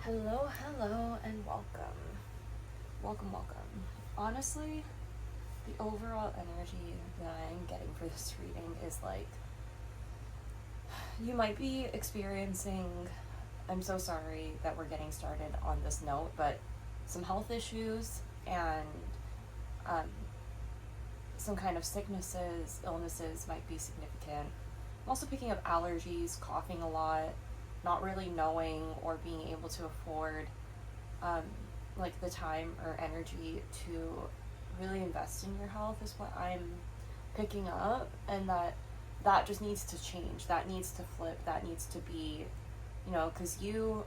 Hello, and welcome. Welcome. Honestly, the overall energy that I'm getting for this reading is like, you might be experiencing, I'm so sorry that we're getting started on this note, but some health issues and some kind of sicknesses, illnesses might be significant. I'm also picking up allergies, coughing a lot, not really knowing or being able to afford like the time or energy to really invest in your health is what I'm picking up, and that just needs to change. That needs to flip. That needs to be, because your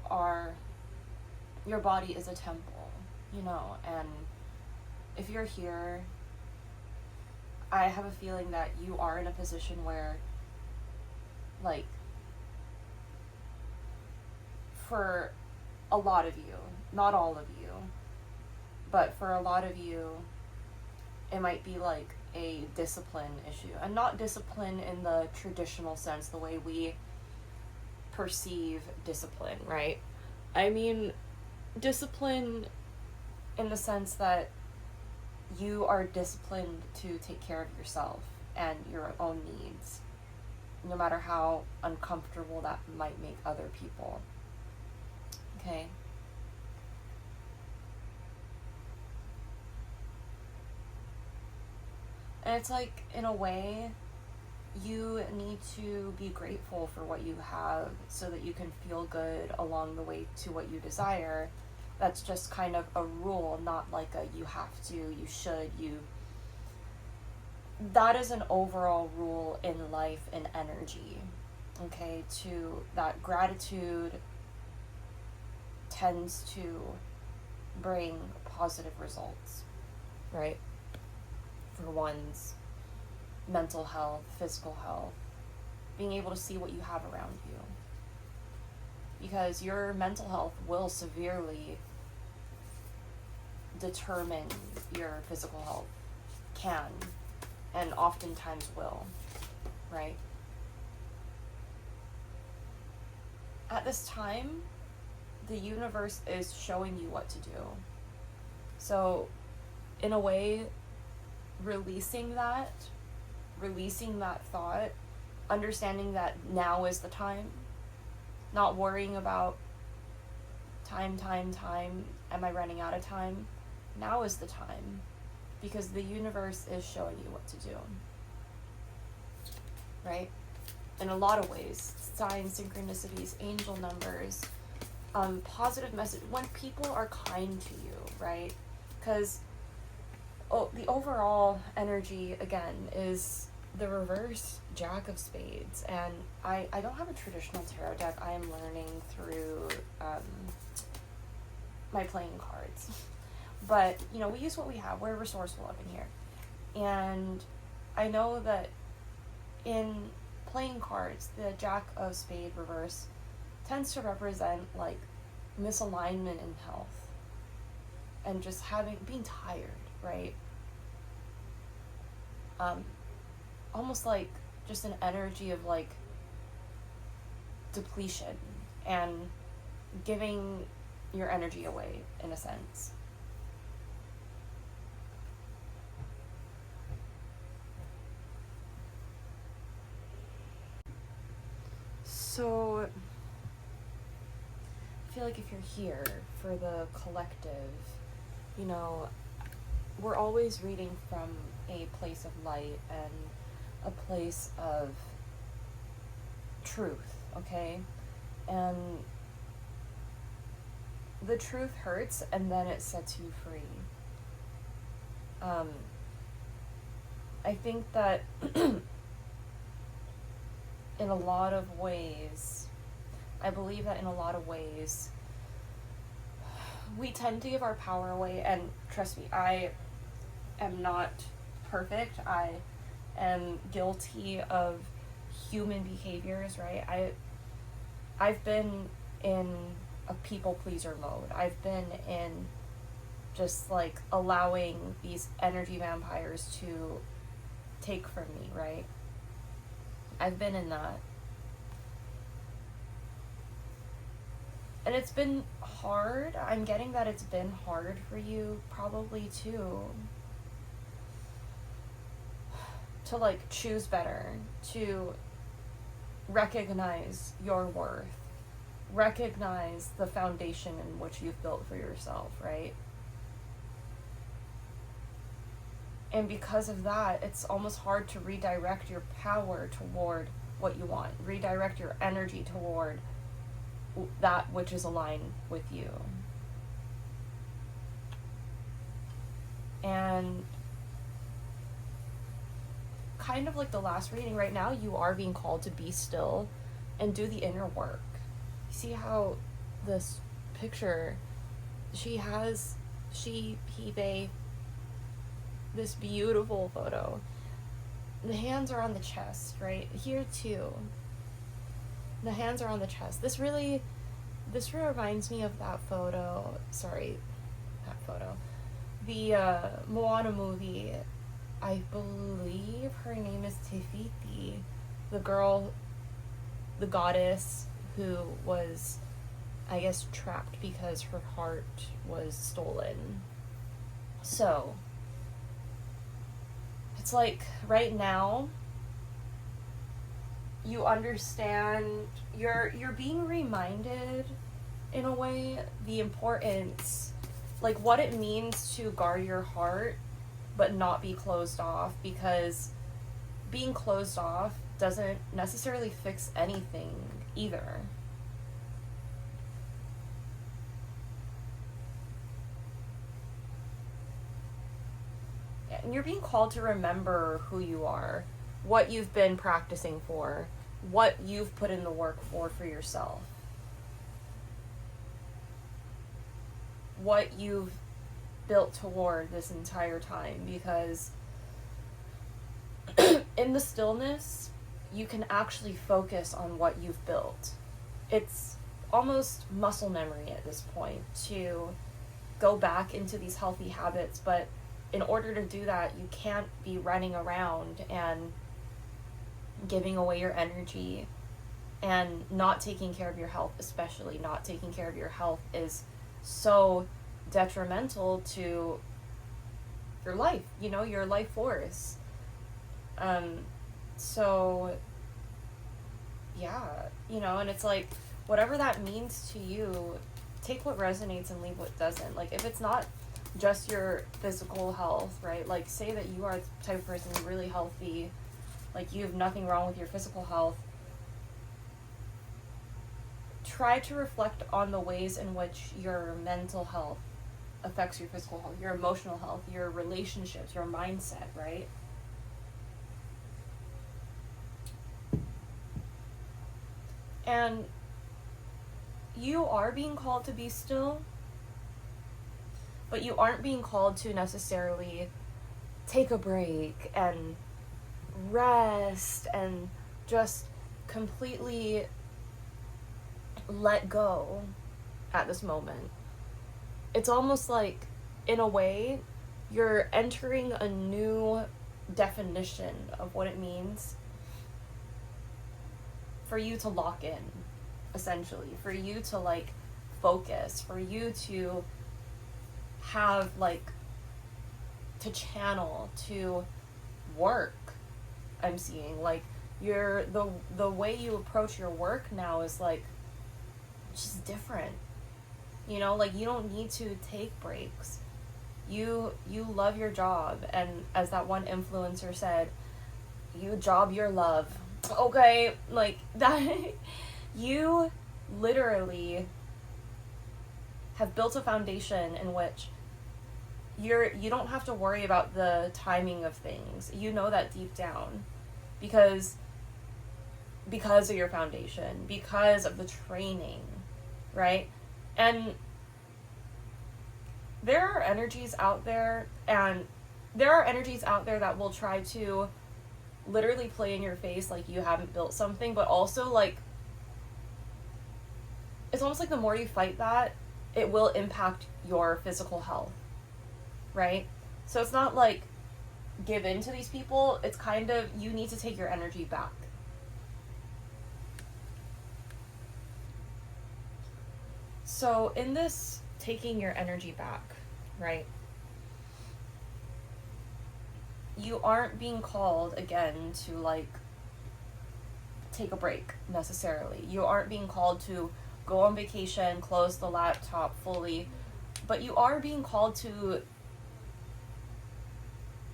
body is a temple, and if you're here, I have a feeling that you are in a position where, like, for a lot of you, not all of you, but for a lot of you, it might be like a discipline issue. And not discipline in the traditional sense, the way we perceive discipline, right? I mean, discipline in the sense that you are disciplined to take care of yourself and your own needs, no matter how uncomfortable that might make other people. Okay? And it's like, in a way, you need to be grateful for what you have so that you can feel good along the way to what you desire. That's just kind of a rule, not like a you have to, you should, that is an overall rule in life and energy. Okay? To that gratitude tends to bring positive results, right? For one's mental health, physical health, being able to see what you have around you. Because your mental health will severely determine your physical health, can, and oftentimes will, right? At this time, the universe is showing you what to do. So, in a way, releasing that thought, understanding that now is the time, not worrying about time, am I running out of time? Now is the time, because the universe is showing you what to do, right? In a lot of ways, signs, synchronicities, angel numbers, positive message, when people are kind to you, right? Because the overall energy, again, is the reverse Jack of Spades. And I don't have a traditional tarot deck. I am learning through my playing cards. But, we use what we have. We're resourceful up in here. And I know that in playing cards, the Jack of Spades reverse tends to represent, like, misalignment in health. And just being tired, right? Almost like just an energy of like depletion and giving your energy away, in a sense. So I feel like if you're here for the collective, we're always reading from a place of light and a place of truth, okay? And the truth hurts, and then it sets you free. I think that in a lot of ways, I believe that in a lot of ways, we tend to give our power away, and trust me, I am not perfect. I am guilty of human behaviors, right? I've been in a people pleaser mode. I've been in just like allowing these energy vampires to take from me, right? I've been in that. And it's been hard. I'm getting that it's been hard for you probably too. To like choose better, to recognize your worth, recognize the foundation in which you've built for yourself, right? And because of that, it's almost hard to redirect your power toward what you want, redirect your energy toward that which is aligned with you. And kind of like the last reading, right now you are being called to be still and do the inner work. See how this picture, they, this beautiful photo. The hands are on the chest, right? Here too. The hands are on the chest. This reminds me of that photo. The Moana movie. I believe her name is Tefiti. The girl, the goddess who was, I guess, trapped because her heart was stolen. So, it's like right now, you understand, you're being reminded in a way the importance, like what it means to guard your heart but not be closed off, because being closed off doesn't necessarily fix anything either. And you're being called to remember who you are, what you've been practicing for, what you've put in the work for yourself, what you've built toward this entire time, because in the stillness, you can actually focus on what you've built. It's almost muscle memory at this point to go back into these healthy habits, but in order to do that, you can't be running around and giving away your energy and not taking care of your health. Especially not taking care of your health is so detrimental to your life, your life force. So yeah, and it's like, whatever that means to you, take what resonates and leave what doesn't. Like, if it's not just your physical health, right? Like, say that you are the type of person who's really healthy, like you have nothing wrong with your physical health. Try to reflect on the ways in which your mental health affects your physical health, your emotional health, your relationships, your mindset, right? And you are being called to be still, but you aren't being called to necessarily take a break and rest and just completely let go at this moment. It's almost like, in a way, you're entering a new definition of what it means for you to lock in, essentially, for you to like focus, for you to have like to channel, to work. I'm seeing like the way you approach your work now is like just different. Like, you don't need to take breaks. You love your job, and as that one influencer said, you job your love. Okay, like that. You literally have built a foundation in which you don't have to worry about the timing of things. You know that deep down, because of your foundation, because of the training, right? And there are energies out there that will try to literally play in your face like you haven't built something, but also like, it's almost like the more you fight that, it will impact your physical health, right? So it's not like give in to these people, it's kind of, you need to take your energy back. So in this taking your energy back, right? You aren't being called again to like take a break necessarily. You aren't being called to go on vacation, close the laptop fully, but you are being called to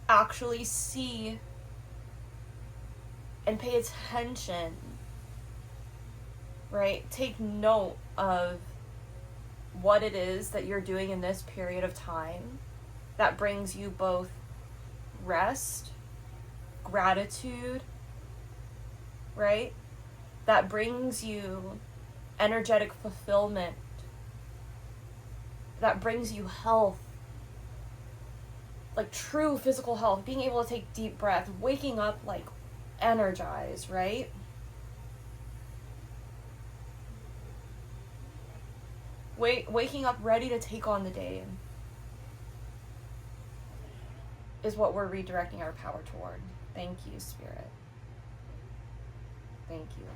actually see and pay attention, right? Take note of what it is that you're doing in this period of time that brings you both rest, gratitude, right? That brings you energetic fulfillment, that brings you health, like true physical health, being able to take deep breath, waking up like energized, right? Waking up ready to take on the day is what we're redirecting our power toward. Thank you, Spirit. Thank you.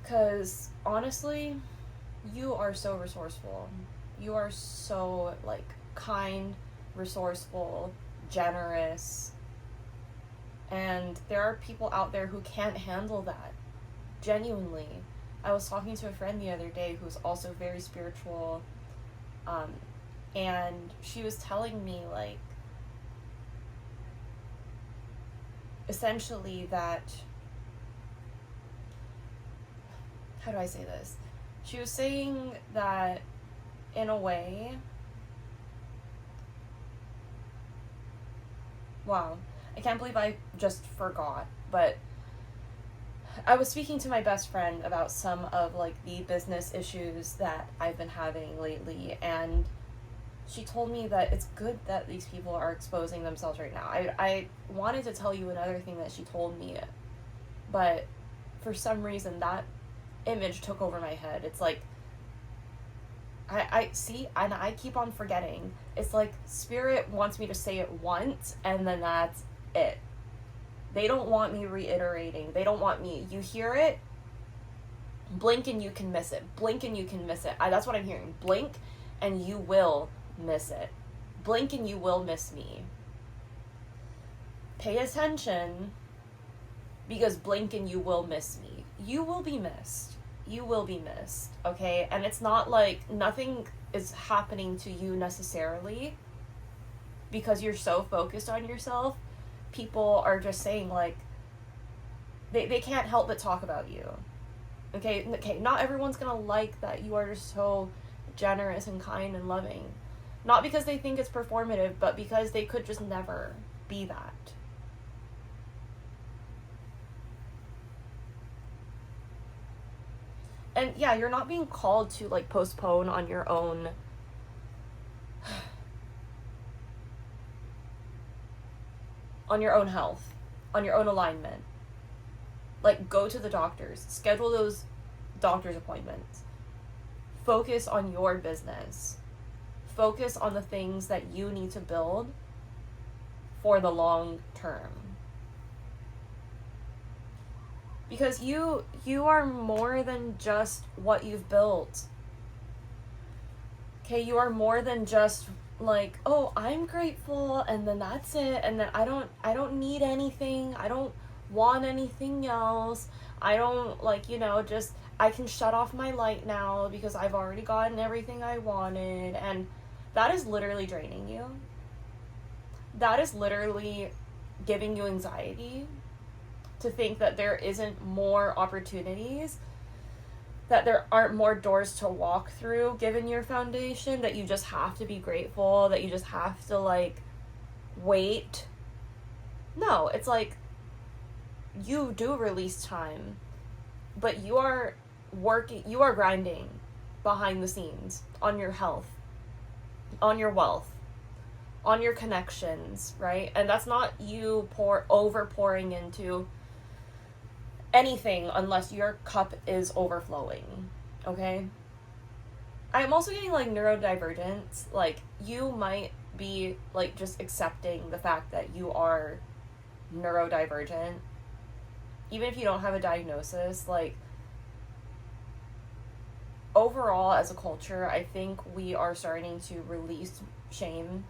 Because honestly, you are so resourceful. You are so like kind, resourceful, generous. And there are people out there who can't handle that. Genuinely. I was talking to a friend the other day who's also very spiritual. And she was telling me like essentially that, how do I say this? She was saying that in a way, wow, I can't believe I just forgot, but I was speaking to my best friend about some of like the business issues that I've been having lately, and she told me that it's good that these people are exposing themselves right now. I wanted to tell you another thing that she told me, but for some reason that image took over my head. It's like, I see, and I keep on forgetting. It's like Spirit wants me to say it once, and then that's it. They don't want me reiterating. They don't want me, you hear it, blink and you can miss it. Blink and you can miss it. That's what I'm hearing. Blink and you will miss it. Blink and you will miss me. Pay attention, because blink and you will miss me. You will be missed. You will be missed, okay? And it's not like nothing is happening to you necessarily because you're so focused on yourself. People are just saying like, they can't help but talk about you. Okay, not everyone's gonna like that you are just so generous and kind and loving. Not because they think it's performative, but because they could just never be that. And yeah, you're not being called to like postpone on your own on your own health, on your own alignment. Like, go to the doctors, schedule those doctor's appointments. Focus on your business. Focus on the things that you need to build for the long term. Because you are more than just what you've built. Okay, you are more than just like, oh, I'm grateful and then that's it, and then I don't need anything. I don't want anything else. I don't just I can shut off my light now because I've already gotten everything I wanted. And that is literally draining you. That is literally giving you anxiety to think that there isn't more opportunities, that there aren't more doors to walk through given your foundation, that you just have to be grateful, that you just have to wait. No, it's like you do release time, but you are grinding behind the scenes on your health, on your wealth, on your connections, right? And that's not you over pouring into anything unless your cup is overflowing, okay? I'm also getting neurodivergence. You might be just accepting the fact that you are neurodivergent, even if you don't have a diagnosis. overall, as a culture, I think we are starting to release shame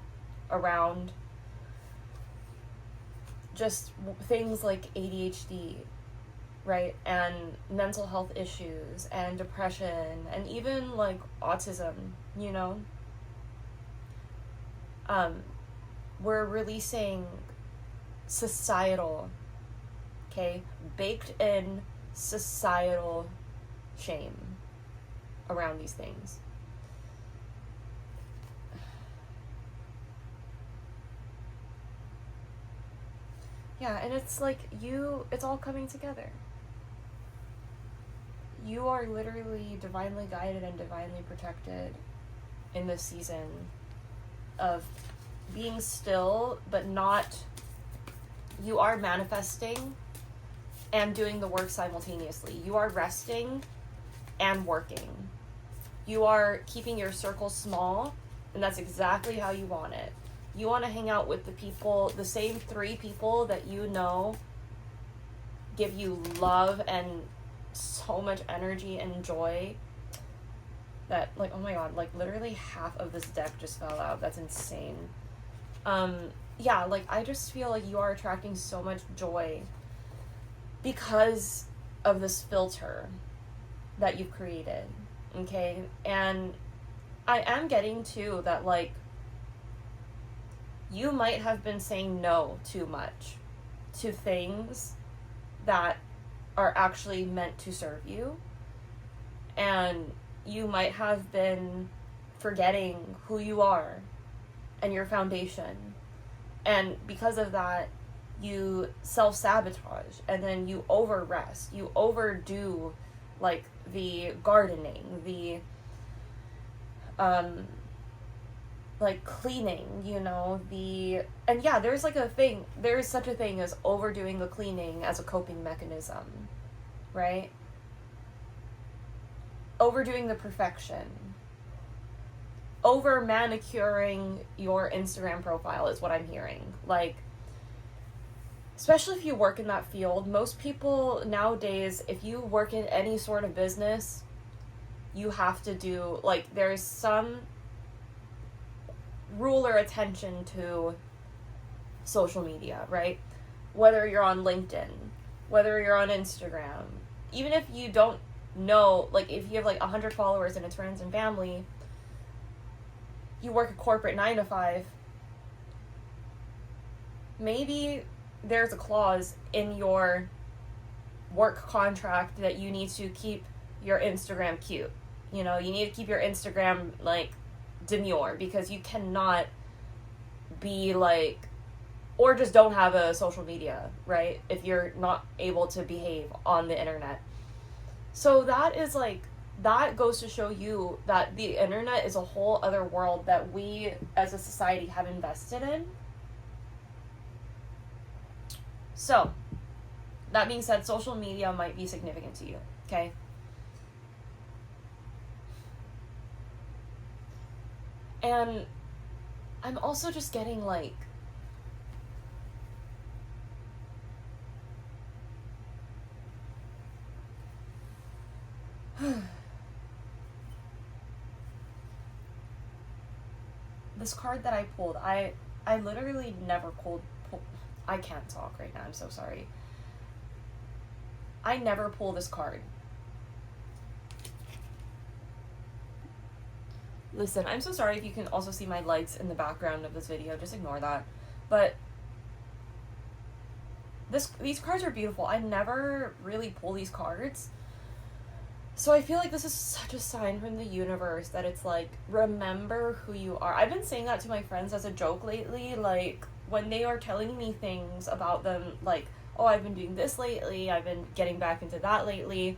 around just things like ADHD, right? And mental health issues and depression and even like autism, you know? We're releasing societal, okay, baked in societal shame around these things. Yeah, and it's like it's all coming together. You are literally divinely guided and divinely protected in this season of being still, but not, you are manifesting and doing the work simultaneously. You are resting and working. You are keeping your circle small, and that's exactly how you want it. You want to hang out with the people, the same 3 people that you know give you love and so much energy and joy that, like, oh my god, like, literally half of this deck just fell out. That's insane. Yeah, like, I just feel like you are attracting so much joy because of this filter that you've created, okay? And I am getting, too, that, like, you might have been saying no too much to things that are actually meant to serve you. And you might have been forgetting who you are and your foundation. And because of that, you self-sabotage and then you over-rest. You overdo, like, the gardening, the like cleaning, you know, and yeah, there's such a thing as overdoing the cleaning as a coping mechanism, right? Overdoing the perfection. Over manicuring your Instagram profile is what I'm hearing. Like, especially if you work in that field, most people nowadays, if you work in any sort of business, you have to do, like, there's some rule or attention to social media, right? Whether you're on LinkedIn, whether you're on Instagram, even if you don't know, like, if you have like 100 followers and it's friends and family, you work a corporate 9 to 5, maybe there's a clause in your work contract that you need to keep your Instagram cute. You know, you need to keep your Instagram, like, demure, because you cannot be like, or just don't have a social media, right? If you're not able to behave on the internet. So that is like, that goes to show you that the internet is a whole other world that we as a society have invested in. So, that being said, social media might be significant to you, okay? And I'm also just getting, like, this card that I pulled, I literally never pulled, I can't talk right now, I'm so sorry. I never pull this card. Listen, I'm so sorry if you can also see my lights in the background of this video. Just ignore that. But these cards are beautiful. I never really pull these cards. So I feel like this is such a sign from the universe that it's like, remember who you are. I've been saying that to my friends as a joke lately. Like, when they are telling me things about them, like, oh, I've been doing this lately. I've been getting back into that lately.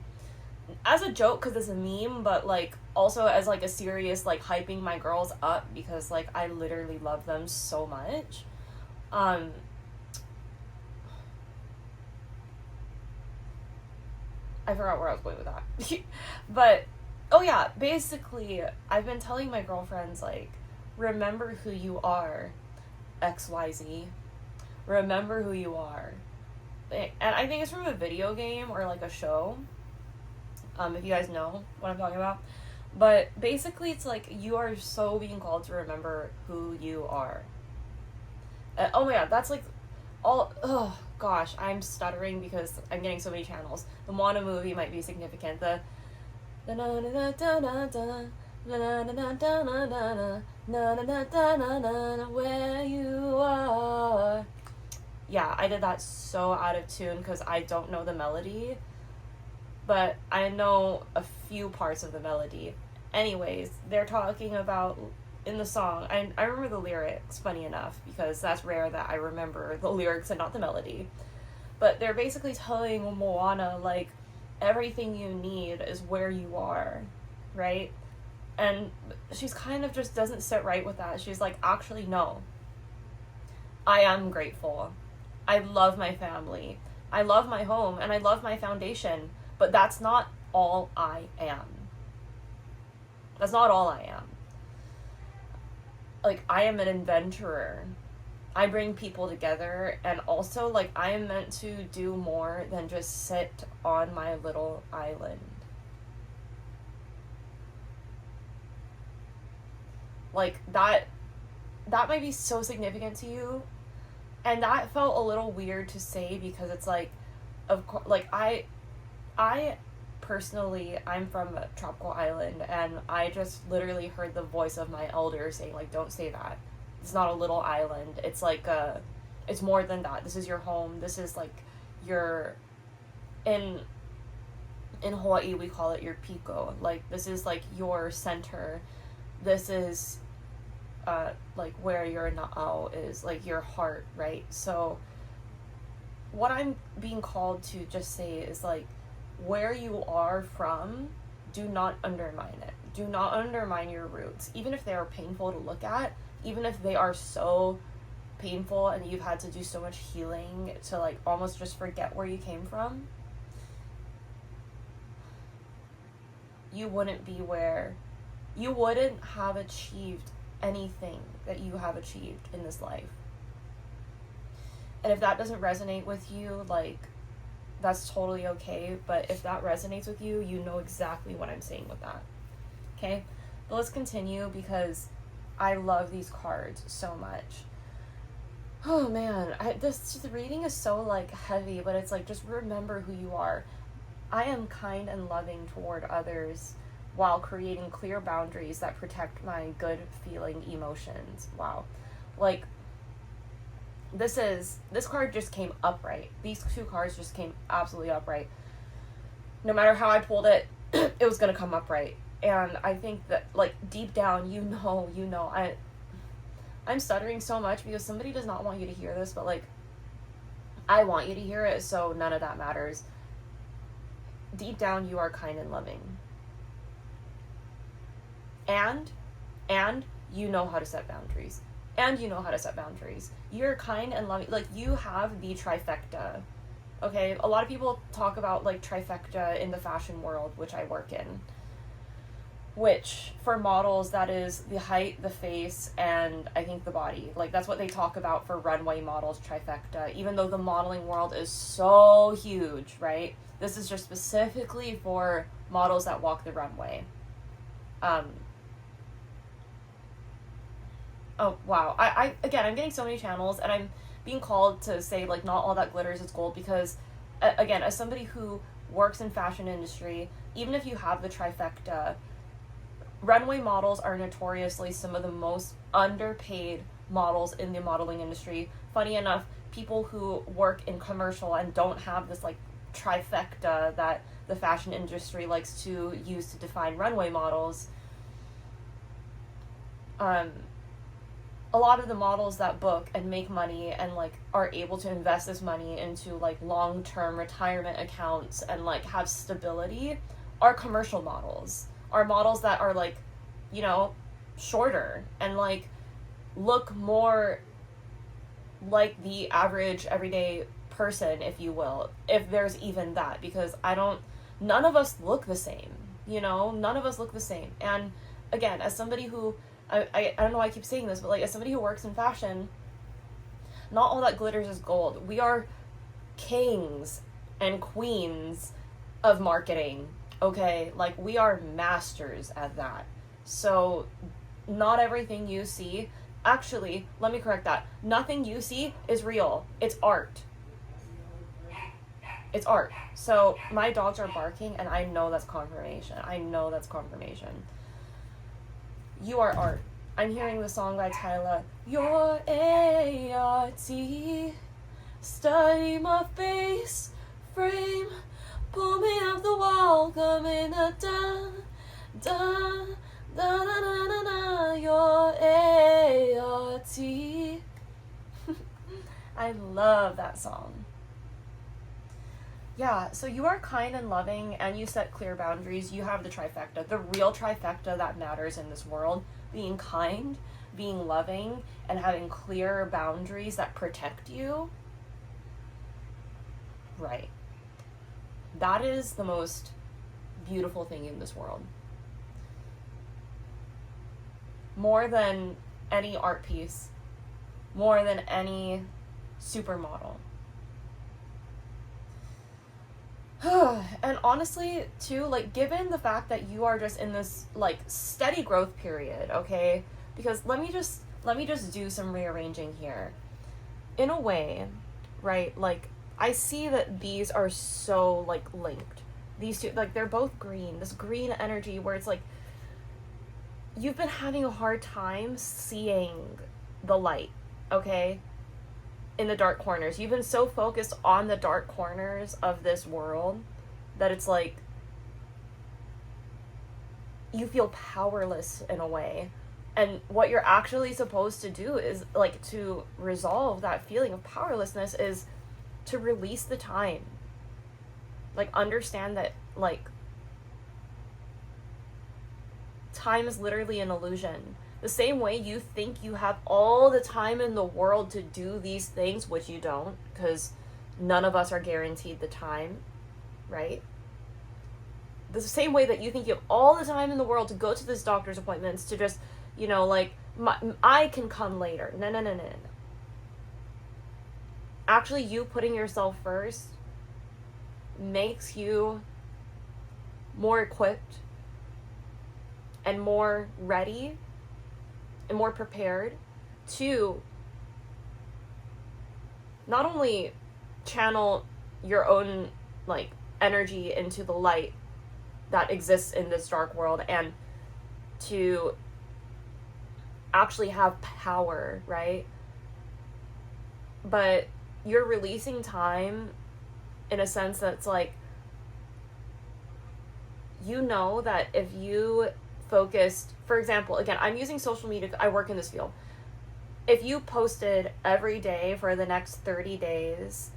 As a joke, because it's a meme, but, like, also as, like, a serious, like, hyping my girls up, because, like, I literally love them so much. I forgot where I was going with that. But, oh yeah, basically, I've been telling my girlfriends, like, remember who you are, XYZ. Remember who you are. And I think it's from a video game or, like, a show. If you guys know what I'm talking about. But basically, it's like you are so being called to remember who you are. Oh my god, that's like all. Oh gosh, I'm stuttering because I'm getting so many channels. The Moana movie might be significant. The na na na na na na na na na na na na na na where you are. Yeah, I did that so out of tune because I don't know the melody, but I know a few parts of the melody. Anyways, they're talking about in the song. I remember the lyrics, funny enough, because that's rare that I remember the lyrics and not the melody. But they're basically telling Moana, like, everything you need is where you are, right? And she's kind of just doesn't sit right with that. She's like, actually, no. I am grateful. I love my family. I love my home, and I love my foundation. But that's not all I am. That's not all I am. Like, I am an inventor. I bring people together, and also, like, I am meant to do more than just sit on my little island. Like, that might be so significant to you, and that felt a little weird to say because it's like, of course, like, I personally, I'm from a tropical island, and I just literally heard the voice of my elder saying, like, don't say that. It's not a little island. It's like it's more than that. This is your home. This is like your, in Hawaii we call it your piko. Like, this is like your center. This is like where your na'au is, like your heart, right? So what I'm being called to just say is, like, where you are from, do not undermine it. Do not undermine your roots, even if they are painful to look at, even if they are so painful and you've had to do so much healing to, like, almost just forget where you came from. You wouldn't be where, you wouldn't have achieved anything that you have achieved in this life. And if that doesn't resonate with you, like, that's totally okay. But if that resonates with you, you know exactly what I'm saying with that. Okay? But let's continue because I love these cards so much. Oh man, the reading is so, like, heavy, but it's like, just remember who you are. I am kind and loving toward others while creating clear boundaries that protect my good feeling emotions. Wow. Like, this card just came upright. These two cards just came absolutely upright. No matter how I pulled it, it was going to come upright. And I think that, like, deep down, you know, I'm stuttering so much because somebody does not want you to hear this, but, like, I want you to hear it, so none of that matters. Deep down, you are kind and loving. And you know how to set boundaries. And you know how to set boundaries. You're kind and loving. Like, you have the trifecta. Okay? A lot of people talk about, like, trifecta in the fashion world, which I work in. Which, for models, that is the height, the face, and I think the body. Like, that's what they talk about for runway models, trifecta. Even though the modeling world is so huge, right? This is just specifically for models that walk the runway. Oh, wow. Again, I'm getting so many channels, and I'm being called to say, like, not all that glitters is gold, because, again, as somebody who works in fashion industry, even if you have the trifecta, runway models are notoriously some of the most underpaid models in the modeling industry. Funny enough, people who work in commercial and don't have this, like, trifecta that the fashion industry likes to use to define runway models, a lot of the models that book and make money and, like, are able to invest this money into, like, long-term retirement accounts and, like, have stability are commercial models. Are models that are, like, you know, shorter and, like, look more like the average everyday person, if you will, if there's even that, because none of us look the same, you know? None of us look the same. And, again, as somebody who, I don't know why I keep saying this, but, like, as somebody who works in fashion, not all that glitters is gold. We are kings and queens of marketing. Okay, like, we are masters at that. So, not everything you see, actually, let me correct that. Nothing you see is real. It's art. It's art. So, my dogs are barking, and I know that's confirmation. I know that's confirmation. You are art. I'm hearing the song by Tyler. You're A-R-T. Study my face, frame. Pull me off the wall, come in a dun, dun, dun, dun, dun, dun, dun. You're A-R-T. I love that song. Yeah, so you are kind and loving, and you set clear boundaries. You have the trifecta, the real trifecta that matters in this world. Being kind, being loving, and having clear boundaries that protect you. Right. That is the most beautiful thing in this world. More than any art piece, more than any supermodel. And honestly, too, like, given the fact that you are just in this, like, steady growth period, okay? Because let me just do some rearranging here. In a way, right, like, I see that these are so, like, linked. These two, like, they're both green. This green energy where it's like, you've been having a hard time seeing the light, okay? In the dark corners. You've been so focused on the dark corners of this world that it's like you feel powerless in a way. And what you're actually supposed to do is, like, to resolve that feeling of powerlessness is to release the time. Like, understand that, like, time is literally an illusion. The same way you think you have all the time in the world to do these things, which you don't, because none of us are guaranteed the time, right? The same way that you think you have all the time in the world to go to this doctor's appointments, to just, you know, like, I can come later. No. Actually, you putting yourself first makes you more equipped and more ready and more prepared to not only channel your own, like, energy into the light that exists in this dark world, and to actually have power, right? But you're releasing time in a sense that's like, you know that if you focused, for example, again, I'm using social media, I work in this field. If you posted every day for the next 30 days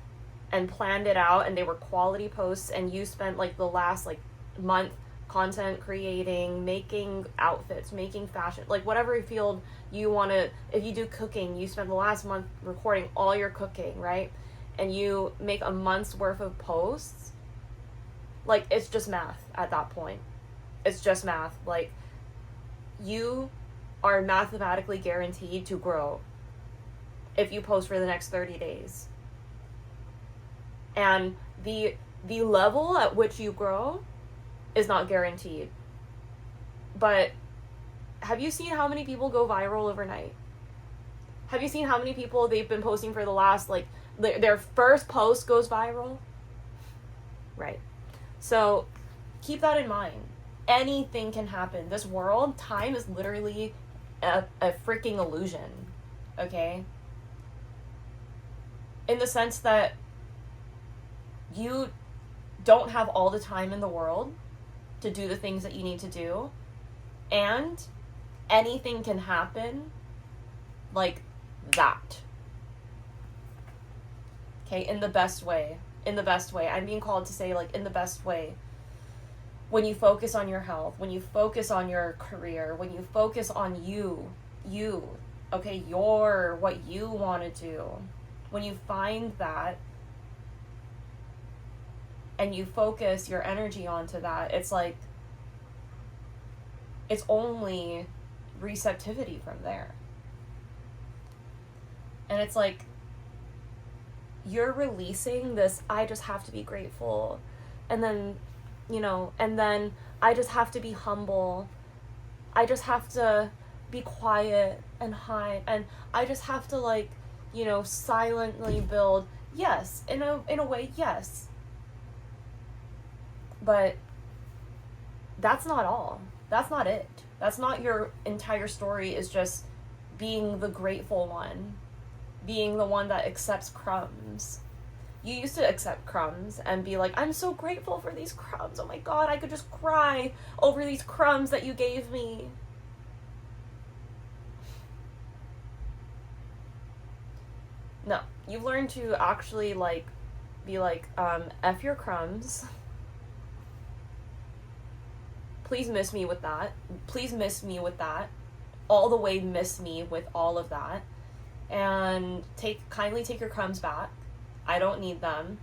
and planned it out, and they were quality posts, and you spent, like, the last, like, month content creating, making outfits, making fashion, like, whatever field you want to, if you do cooking, you spend the last month recording all your cooking, right? And you make a month's worth of posts, like, it's just math at that point. It's just math. Like, you are mathematically guaranteed to grow if you post for the next 30 days. And the level at which you grow is not guaranteed. But have you seen how many people go viral overnight? Have you seen how many people they've been posting for the last, like, their first post goes viral? Right. So keep that in mind. Anything can happen. This world, time is literally a freaking illusion. Okay? In the sense that you don't have all the time in the world to do the things that you need to do, and anything can happen like that. Okay, in the best way. In the best way. I'm being called to say, like, in the best way. When you focus on your health, when you focus on your career, when you focus on you, okay, what you want to do. When you find that and you focus your energy onto that, it's like, it's only receptivity from there. And it's like, you're releasing this, I just have to be grateful. And then you know, and then I just have to be humble. I just have to be quiet and hide, and I just have to, like, you know, silently build. Yes, in a way, yes. But that's not all. That's not it. That's not your entire story, is just being the grateful one, being the one that accepts crumbs. You used to accept crumbs and be like, I'm so grateful for these crumbs. Oh my God, I could just cry over these crumbs that you gave me. No, you've learned to actually, like, be like, F your crumbs. Please miss me with that. Please miss me with that. All the way miss me with all of that. And kindly take your crumbs back. I don't need them.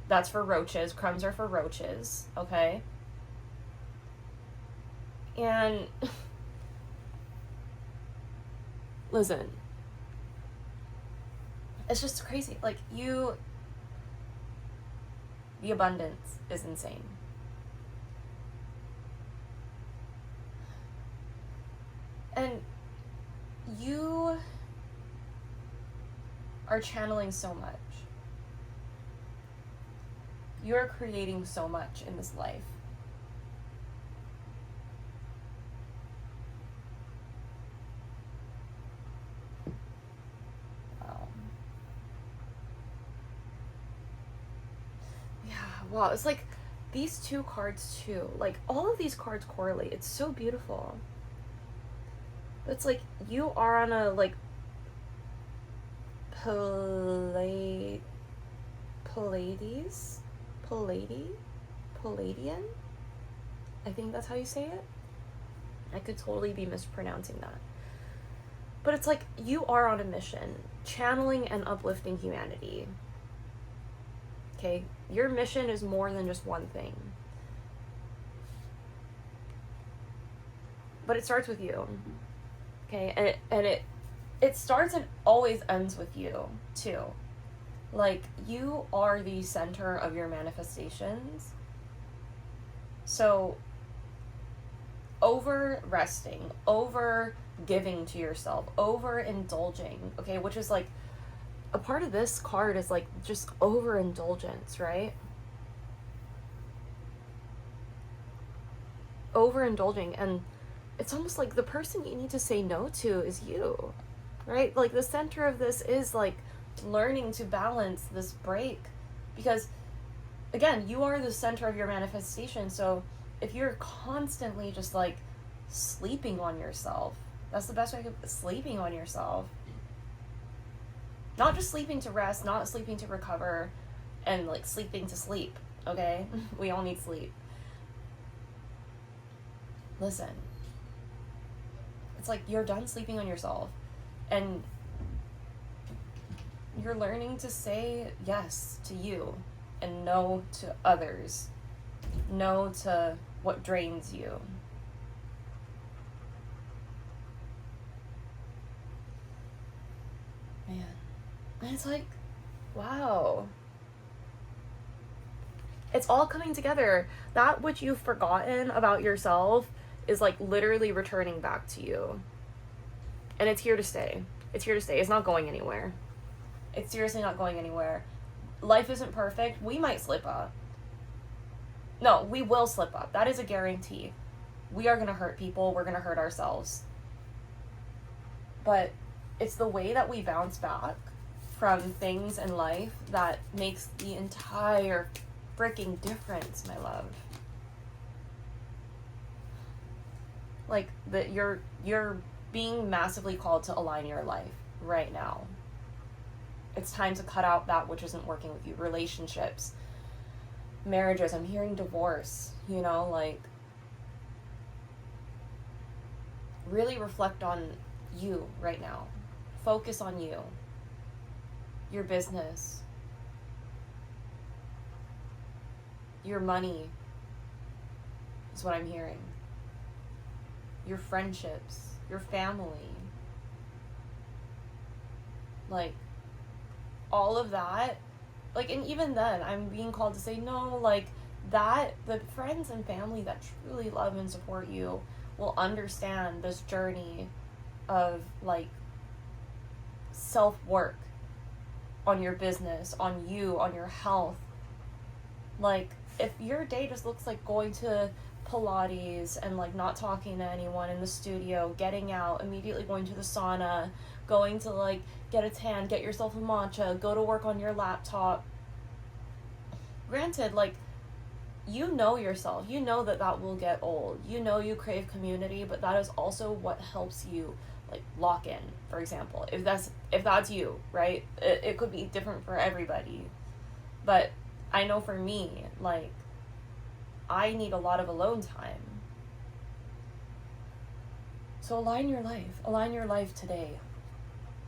That's for roaches. Crumbs are for roaches, okay? And listen, it's just crazy. Like, the abundance is insane. And you are channeling so much. You're creating so much in this life. Yeah, wow. It's like these two cards too. Like, all of these cards correlate. It's so beautiful. It's like you are on a, like, Palladian? I think that's how you say it. I could totally be mispronouncing that. But it's like you are on a mission, channeling and uplifting humanity. Okay? Your mission is more than just one thing. But it starts with you. Okay? And it starts and always ends with you, too. Like, you are the center of your manifestations. So, over resting, over giving to yourself, over indulging, okay, which is like a part of this card is like just overindulgence, right? Overindulging, and it's almost like the person you need to say no to is you, right? Like, the center of this is like learning to balance this break, because again, you are the center of your manifestation. So if you're constantly just like sleeping on yourself, that's the best way to sleeping on yourself. Not just sleeping to rest, not sleeping to recover, and like sleeping to sleep, okay? We all need sleep. Listen, it's like you're done sleeping on yourself, and you're learning to say yes to you and no to others. No to what drains you. Man. And it's like, wow. It's all coming together. That which you've forgotten about yourself is like literally returning back to you. And it's here to stay. It's here to stay. It's not going anywhere. It's seriously not going anywhere. Life isn't perfect. We might slip up. No, we will slip up. That is a guarantee. We are going to hurt people. We're going to hurt ourselves. But it's the way that we bounce back from things in life that makes the entire freaking difference, my love. Like, you're being massively called to align your life right now. It's time to cut out that which isn't working with you. Relationships, marriages. I'm hearing divorce, you know, like, really reflect on you right now. Focus on you. Your business. Your money is what I'm hearing. Your friendships. Your family. Like, all of that. Like, and even then, I'm being called to say, no, like, that the friends and family that truly love and support you will understand this journey of like self-work on your business, on you, on your health. Like, if your day just looks like going to Pilates and like not talking to anyone in the studio, getting out, immediately going to the sauna, going to like get a tan, get yourself a matcha, go to work on your laptop. Granted, like, you know yourself, you know that will get old, you know you crave community, but that is also what helps you like lock in. For example, if that's you, right, it could be different for everybody, but I know for me, like, I need a lot of alone time. So align your life today,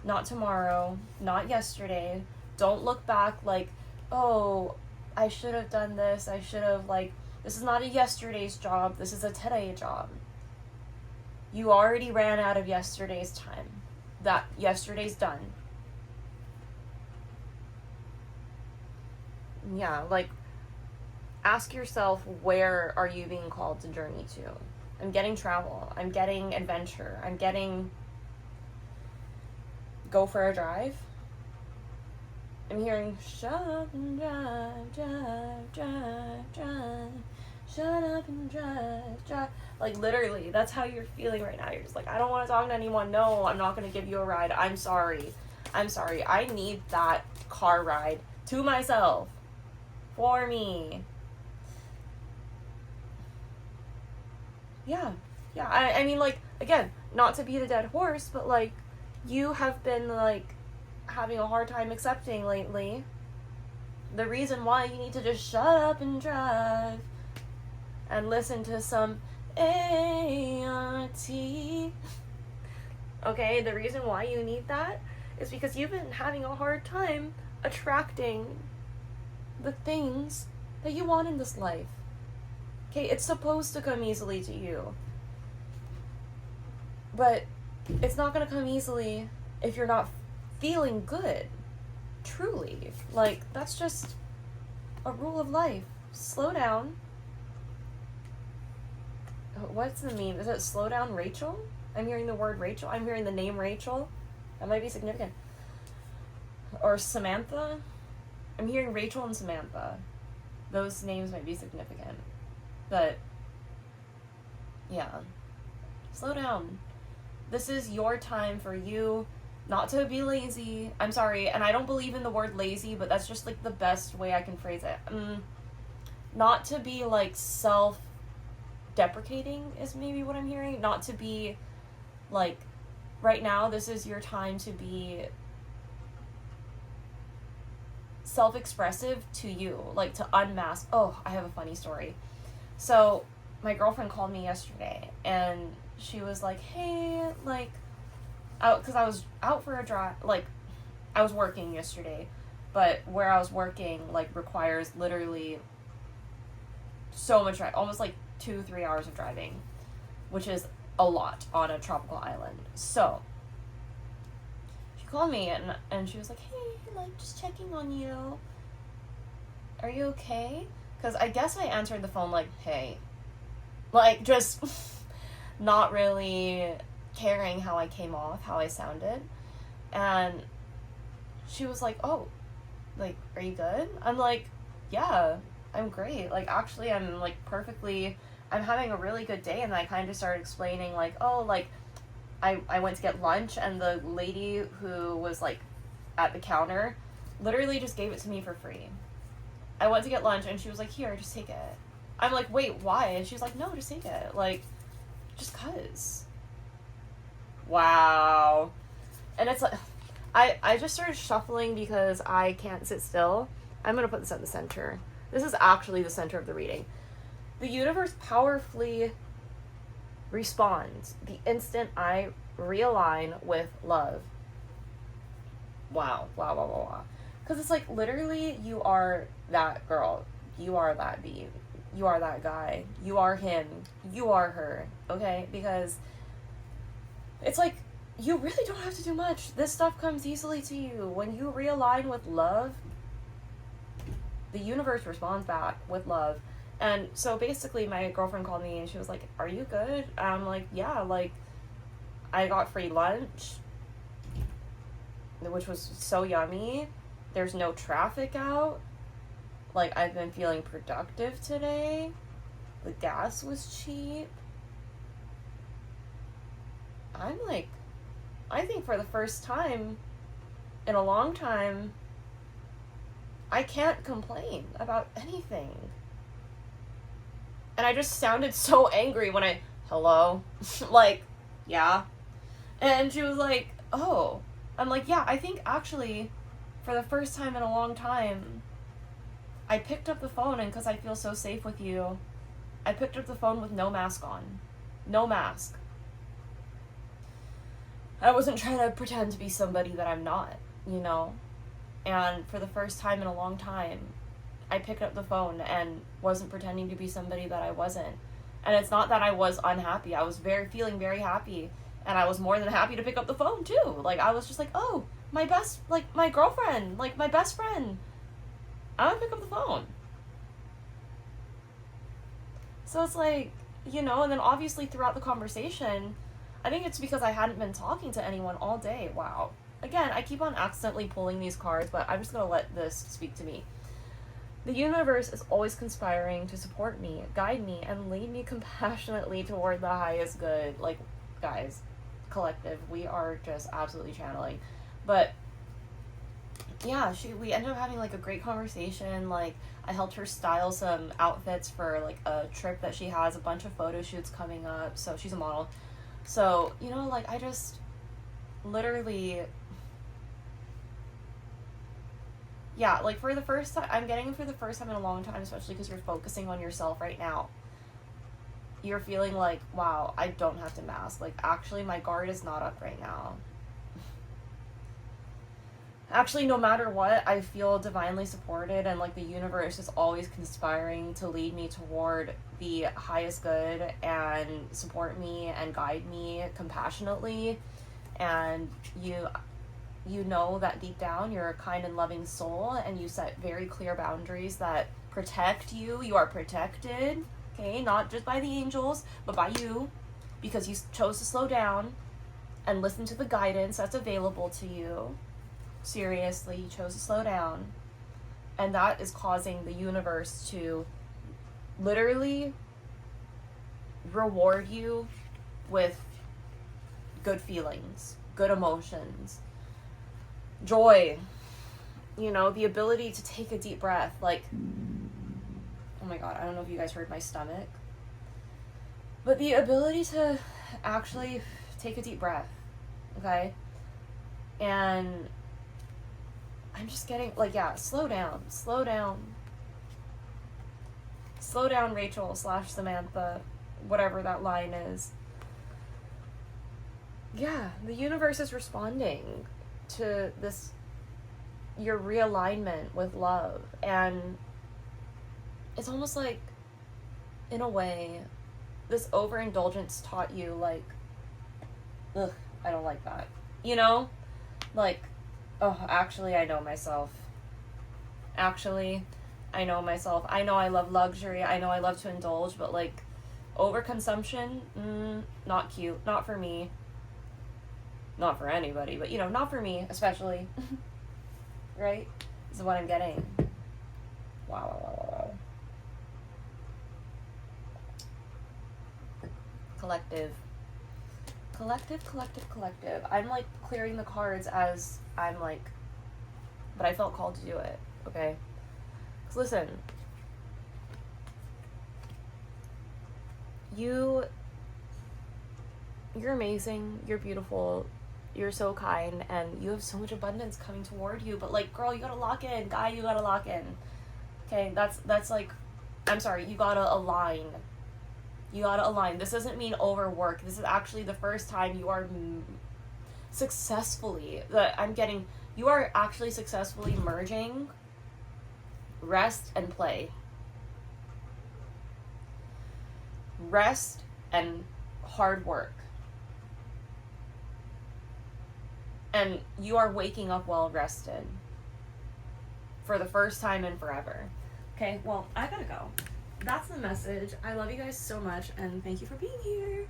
not tomorrow, not yesterday. Don't look back like, oh, I should have done this, this is not a yesterday's job, this is a today job. You already ran out of yesterday's time. That yesterday's done. Yeah, like, ask yourself, where are you being called to journey to? I'm getting travel, I'm getting adventure, I'm getting go for a drive. I'm hearing, shut up and drive, drive, drive, drive. Shut up and drive, drive. Like, literally, that's how you're feeling right now. You're just like, I don't want to talk to anyone. No, I'm not going to give you a ride. I'm sorry. I need that car ride to myself. For me. Yeah. I mean, like, again, not to beat a dead horse, but, like, you have been, like, having a hard time accepting lately the reason why you need to just shut up and drive and listen to some ART. Okay, the reason why you need that is because you've been having a hard time attracting the things that you want in this life. Okay, it's supposed to come easily to you, but it's not going to come easily if you're not feeling good, truly. Like, that's just a rule of life. Slow down. What's the meme? Is it slow down Rachel? I'm hearing the word Rachel. I'm hearing the name Rachel. That might be significant. Or Samantha. I'm hearing Rachel and Samantha. Those names might be significant. But, yeah. Slow down. This is your time for you not to be lazy. I'm sorry, and I don't believe in the word lazy, but that's just, like, the best way I can phrase it. Not to be, like, self-deprecating is maybe what I'm hearing. Not to be, like, right now, this is your time to be self-expressive to you. Like, to unmask. Oh, I have a funny story. So, my girlfriend called me yesterday, and she was like, hey, like, because I was out for a drive, like, I was working yesterday, but where I was working, like, requires literally so much drive, almost, like, 2-3 hours of driving, which is a lot on a tropical island. So, she called me, and she was like, hey, like, just checking on you. Are you okay? Because I guess I answered the phone like, hey. Like, just not really caring how I came off, how I sounded. And she was like, oh, like, are you good? I'm like, yeah, I'm great. Like, actually, I'm, like, I'm having a really good day. And I kind of started explaining, like, oh, like, I went to get lunch, and the lady who was, like, at the counter literally just gave it to me for free. I went to get lunch, and she was like, here, just take it. I'm like, wait, why? And she's like, no, just take it. Like, just 'cause. Wow. And it's like, I just started shuffling because I can't sit still. I'm going to put this at the center. This is actually the center of the reading. The universe powerfully responds the instant I realign with love. Wow. Because it's like, literally, you are that girl. You are that bee. You are that guy. You are him. You are her. Okay? Because it's like, you really don't have to do much. This stuff comes easily to you. When you realign with love, the universe responds back with love. And so basically my girlfriend called me and she was like, are you good? And I'm like, yeah, like, I got free lunch, which was so yummy. There's no traffic out. Like, I've been feeling productive today. The gas was cheap. I'm like, I think for the first time in a long time, I can't complain about anything. And I just sounded so angry when hello? Like, yeah. And she was like, oh. I'm like, yeah, I think actually, for the first time in a long time, I picked up the phone, and because I feel so safe with you, I picked up the phone with no mask on. No mask. I wasn't trying to pretend to be somebody that I'm not, you know? And for the first time in a long time, I picked up the phone and wasn't pretending to be somebody that I wasn't. And it's not that I was unhappy. I was feeling very happy. And I was more than happy to pick up the phone, too. Like, I was just like, oh, my girlfriend, like, my best friend. I'm gonna pick up the phone. So it's like, you know, and then obviously throughout the conversation, I think it's because I hadn't been talking to anyone all day. Wow. Again, I keep on accidentally pulling these cards, but I'm just gonna let this speak to me. The universe is always conspiring to support me, guide me, and lead me compassionately toward the highest good. Like, guys, collective, we are just absolutely channeling. But yeah, we ended up having like a great conversation. Like, I helped her style some outfits for like a trip that she has, a bunch of photo shoots coming up. So she's a model. So, you know, like, I just literally, yeah, like, for the first time, I'm getting it for the first time in a long time, especially because you're focusing on yourself right now. You're feeling like, wow, I don't have to mask. Like, actually, my guard is not up right now. Actually, no matter what, I feel divinely supported, and like the universe is always conspiring to lead me toward the highest good and support me and guide me compassionately. And you know that deep down you're a kind and loving soul, and you set very clear boundaries that protect you. You are protected, okay, not just by the angels, but by you, because you chose to slow down and listen to the guidance that's available to you. Seriously, you chose to slow down, and that is causing the universe to literally reward you with good feelings, good emotions, joy, you know, the ability to take a deep breath. Like, oh my god, I don't know if you guys heard my stomach, but the ability to actually take a deep breath, okay? And I'm just getting, like, yeah, slow down, Rachel / Samantha, whatever that line is. Yeah, the universe is responding to this, your realignment with love, and it's almost like, in a way, this overindulgence taught you, like, ugh, I don't like that, you know? Like, oh, actually, I know myself. I know I love luxury. I know I love to indulge, but, like, overconsumption, not cute. Not for me. Not for anybody, but, you know, not for me, especially. Right? This is what I'm getting. Wow. Collective. I'm, like, clearing the cards as I'm, like, but I felt called to do it, okay? Because listen, you're amazing, you're beautiful, you're so kind, and you have so much abundance coming toward you, but, like, girl, you gotta lock in. Guy, you gotta lock in. Okay, that's like, I'm sorry, you gotta align. This doesn't mean overwork. This is actually the first time you are you are actually successfully merging rest and play. Rest and hard work. And you are waking up well rested. For the first time in forever. Okay, well, I gotta go. that's the message. I love you guys so much, and thank you for being here.